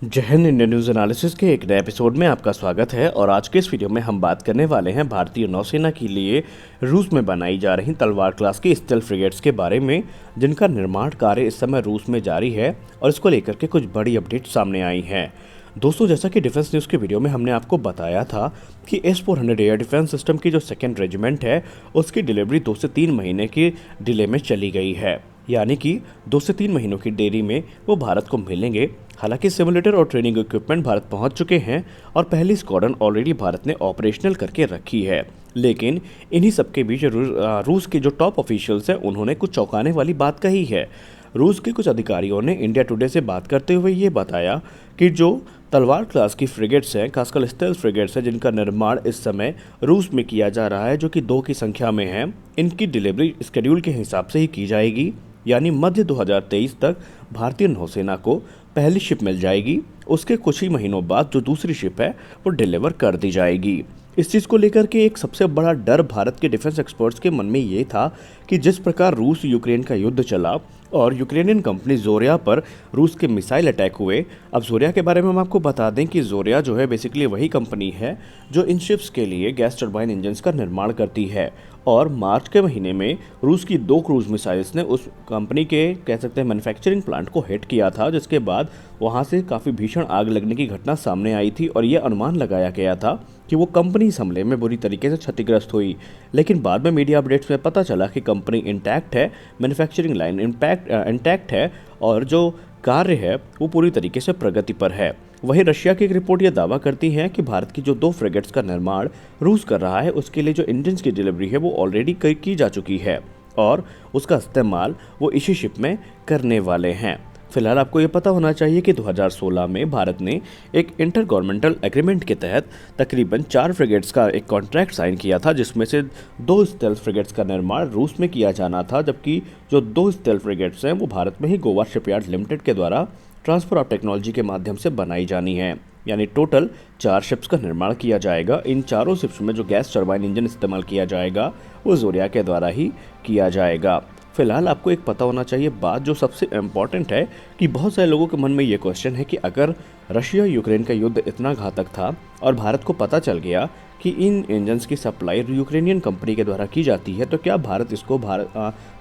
जय Hind. Indian news analysis के एक नए एपिसोड में आपका स्वागत है। और आज के इस वीडियो में हम बात करने वाले हैं भारतीय नौसेना के लिए रूस में बनाई जा रही तलवार क्लास की स्टेल्थ फ्रिगेट्स के बारे में, जिनका निर्माण कार्य इस समय रूस में जारी है और इसको लेकर के कुछ बड़ी अपडेट सामने आई हैं। दोस्तों, जैसा कि डिफेंस न्यूज़ के वीडियो में हमने आपको बताया था कि S-400 एयर डिफेंस सिस्टम की जो सेकेंड रेजिमेंट है उसकी डिलीवरी 2 से 3 महीने की डिले में चली गई है, यानी कि 2 से 3 महीनों की देरी में वो भारत को मिलेंगे। हालांकि सिमुलेटर और ट्रेनिंग इक्विपमेंट भारत पहुंच चुके हैं और पहली स्क्वाड्रन ऑलरेडी भारत ने ऑपरेशनल करके रखी है। लेकिन इन्हीं सबके बीच रूस के जो टॉप ऑफिशियल्स हैं उन्होंने कुछ चौंकाने वाली बात कही है। रूस के कुछ अधिकारियों ने इंडिया टुडे से बात करते हुए ये बताया कि जो तलवार क्लास की फ्रिगेट्स हैं, खासकर स्टेल्थ फ्रिगेट्स हैं, जिनका निर्माण इस समय रूस में किया जा रहा है, जो कि 2 की संख्या में है, इनकी डिलीवरी स्केड्यूल के हिसाब से ही की जाएगी। यानी मध्य 2023 तक भारतीय नौसेना को पहली शिप मिल जाएगी। उसके कुछ ही महीनों बाद जो दूसरी शिप है वो डिलीवर कर दी जाएगी। इस चीज़ को लेकर के एक सबसे बड़ा डर भारत के डिफेंस एक्सपर्ट्स के मन में ये था कि जिस प्रकार रूस यूक्रेन का युद्ध चला और यूक्रेनियन कंपनी जोरिया पर रूस के मिसाइल अटैक हुए। अब जोरिया के बारे में हम आपको बता दें कि जोरिया जो है बेसिकली वही कंपनी है जो इन शिप्स के लिए गैस टरबाइन इंजन्स का निर्माण करती है। और मार्च के महीने में रूस की 2 क्रूज मिसाइल्स ने उस कंपनी के कह सकते हैं मैन्युफैक्चरिंग प्लांट को हिट किया था, जिसके बाद वहां से काफ़ी भीषण आग लगने की घटना सामने आई थी और ये अनुमान लगाया गया था कि वो कंपनी इस हमले में बुरी तरीके से क्षतिग्रस्त हुई। लेकिन बाद में मीडिया अपडेट्स में पता चला कि कंपनी इंटैक्ट है, मैन्युफैक्चरिंग लाइन इंटैक्ट है और जो कार्य है वो पूरी तरीके से प्रगति पर है। वहीं रशिया की एक रिपोर्ट यह दावा करती है कि भारत की जो 2 फ्रिगेट्स का निर्माण रूस कर रहा है उसके लिए जो इंजन्स की डिलीवरी है वो ऑलरेडी की जा चुकी है और उसका इस्तेमाल वो इसी शिप में करने वाले हैं। फिलहाल आपको ये पता होना चाहिए कि 2016 में भारत ने एक इंटर गवर्नमेंटल एग्रीमेंट के तहत तकरीबन 4 फ्रिगेट्स का एक कॉन्ट्रैक्ट साइन किया था, जिसमें से 2 स्टेल्थ फ्रिगेट्स का निर्माण रूस में किया जाना था, जबकि जो 2 स्टेल्थ फ्रिगेट्स हैं वो भारत में ही गोवा शिपयार्ड लिमिटेड के द्वारा ट्रांसफर ऑफ टेक्नोलॉजी के माध्यम से बनाई जानी है। यानी टोटल 4 शिप्स का निर्माण किया जाएगा। इन चारों शिप्स में जो गैस टरबाइन इंजन इस्तेमाल किया जाएगा वो जोरिया के द्वारा ही किया जाएगा। फिलहाल आपको एक पता होना चाहिए बात जो सबसे इम्पॉर्टेंट है कि बहुत सारे लोगों के मन में ये क्वेश्चन है कि अगर रशिया यूक्रेन का युद्ध इतना घातक था और भारत को पता चल गया कि इन इंजन्स की सप्लाई यूक्रेनियन कंपनी के द्वारा की जाती है, तो क्या भारत इसको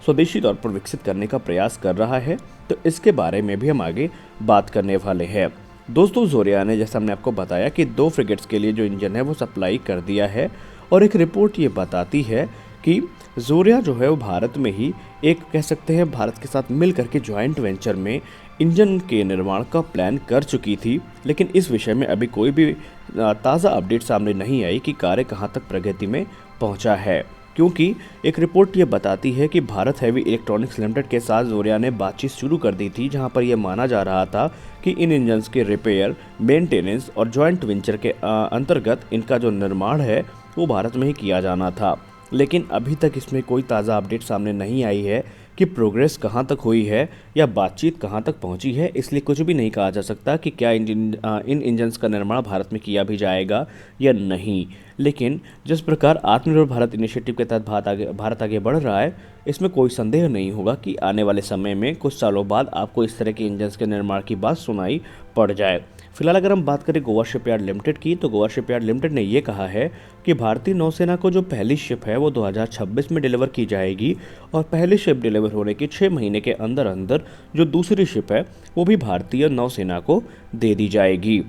स्वदेशी तौर पर विकसित करने का प्रयास कर रहा है? तो इसके बारे में भी हम आगे बात करने वाले हैं। दोस्तों, जोरिया ने जैसा हमने आपको बताया कि 2 फ्रिगेट्स के लिए जो इंजन है वो सप्लाई कर दिया है और एक रिपोर्ट ये बताती है कि जोरिया जो है वो भारत में ही एक कह सकते हैं भारत के साथ मिल करके जॉइंट वेंचर में इंजन के निर्माण का प्लान कर चुकी थी। लेकिन इस विषय में अभी कोई भी ताज़ा अपडेट सामने नहीं आई कि कार्य कहां तक प्रगति में पहुंचा है, क्योंकि एक रिपोर्ट ये बताती है कि भारत हैवी इलेक्ट्रॉनिक्स लिमिटेड के साथ जोरिया ने बातचीत शुरू कर दी थी, जहां पर यह माना जा रहा था कि इन इंजन्स के रिपेयर, मेंटेनेंस और जॉइंट वेंचर के अंतर्गत इनका जो निर्माण है वो भारत में ही किया जाना था। लेकिन अभी तक इसमें कोई ताज़ा अपडेट सामने नहीं आई है कि प्रोग्रेस कहाँ तक हुई है या बातचीत कहाँ तक पहुँची है। इसलिए कुछ भी नहीं कहा जा सकता कि क्या इन इंजन्स का निर्माण भारत में किया भी जाएगा या नहीं। लेकिन जिस प्रकार आत्मनिर्भर भारत इनिशिएटिव के तहत भारत आगे बढ़ रहा है, इसमें कोई संदेह नहीं होगा कि आने वाले समय में कुछ सालों बाद आपको इस तरह के इंजन्स के निर्माण की बात सुनाई पड़ जाए। फिलहाल अगर हम बात करें गोवा शिपयार्ड लिमिटेड की, तो गोवा शिपयार्ड लिमिटेड ने ये कहा है कि भारतीय नौसेना को जो पहली शिप है वो 2026 में डिलीवर की जाएगी और पहली शिप डिलीवर होने के 6 महीने के अंदर अंदर जो दूसरी शिप है वो भी भारतीय नौसेना को दे दी जाएगी।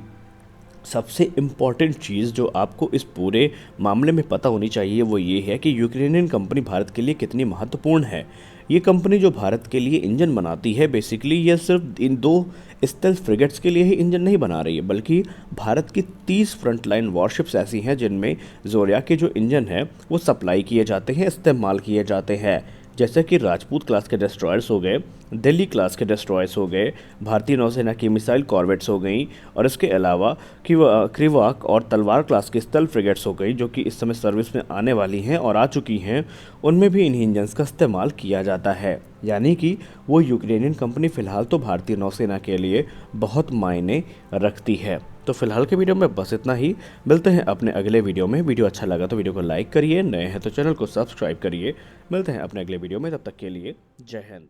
सबसे इम्पॉर्टेंट चीज़ जो आपको इस पूरे मामले में पता होनी चाहिए वो ये है कि यूक्रेनियन कंपनी भारत के लिए कितनी महत्वपूर्ण है। ये कंपनी जो भारत के लिए इंजन बनाती है, बेसिकली ये सिर्फ इन 2 स्टेल्थ फ्रिगेट्स के लिए ही इंजन नहीं बना रही है, बल्कि भारत की 30 फ्रंटलाइन वॉरशिप्स ऐसी हैं जिनमें जोरिया के जो इंजन है वो सप्लाई किए जाते हैं, इस्तेमाल किए जाते हैं। जैसे कि राजपूत क्लास के डिस्ट्रॉयर्स हो गए, दिल्ली क्लास के डिस्ट्रॉयर्स हो गए, भारतीय नौसेना की मिसाइल कॉर्वेट्स हो गई और इसके अलावा क्रिवाक और तलवार क्लास की स्टेल्थ फ्रिगेट्स हो गई, जो कि इस समय सर्विस में आने वाली हैं और आ चुकी हैं। उनमें भी इन इंजन्स का इस्तेमाल किया जाता है। यानी कि वो यूक्रेनियन कंपनी फ़िलहाल तो भारतीय नौसेना के लिए बहुत मायने रखती है। तो फिलहाल के वीडियो में बस इतना ही। मिलते हैं अपने अगले वीडियो में। वीडियो अच्छा लगा तो वीडियो को लाइक करिए, नए हैं तो चैनल को सब्सक्राइब करिए। मिलते हैं अपने अगले वीडियो में, तब तक के लिए जय हिंद।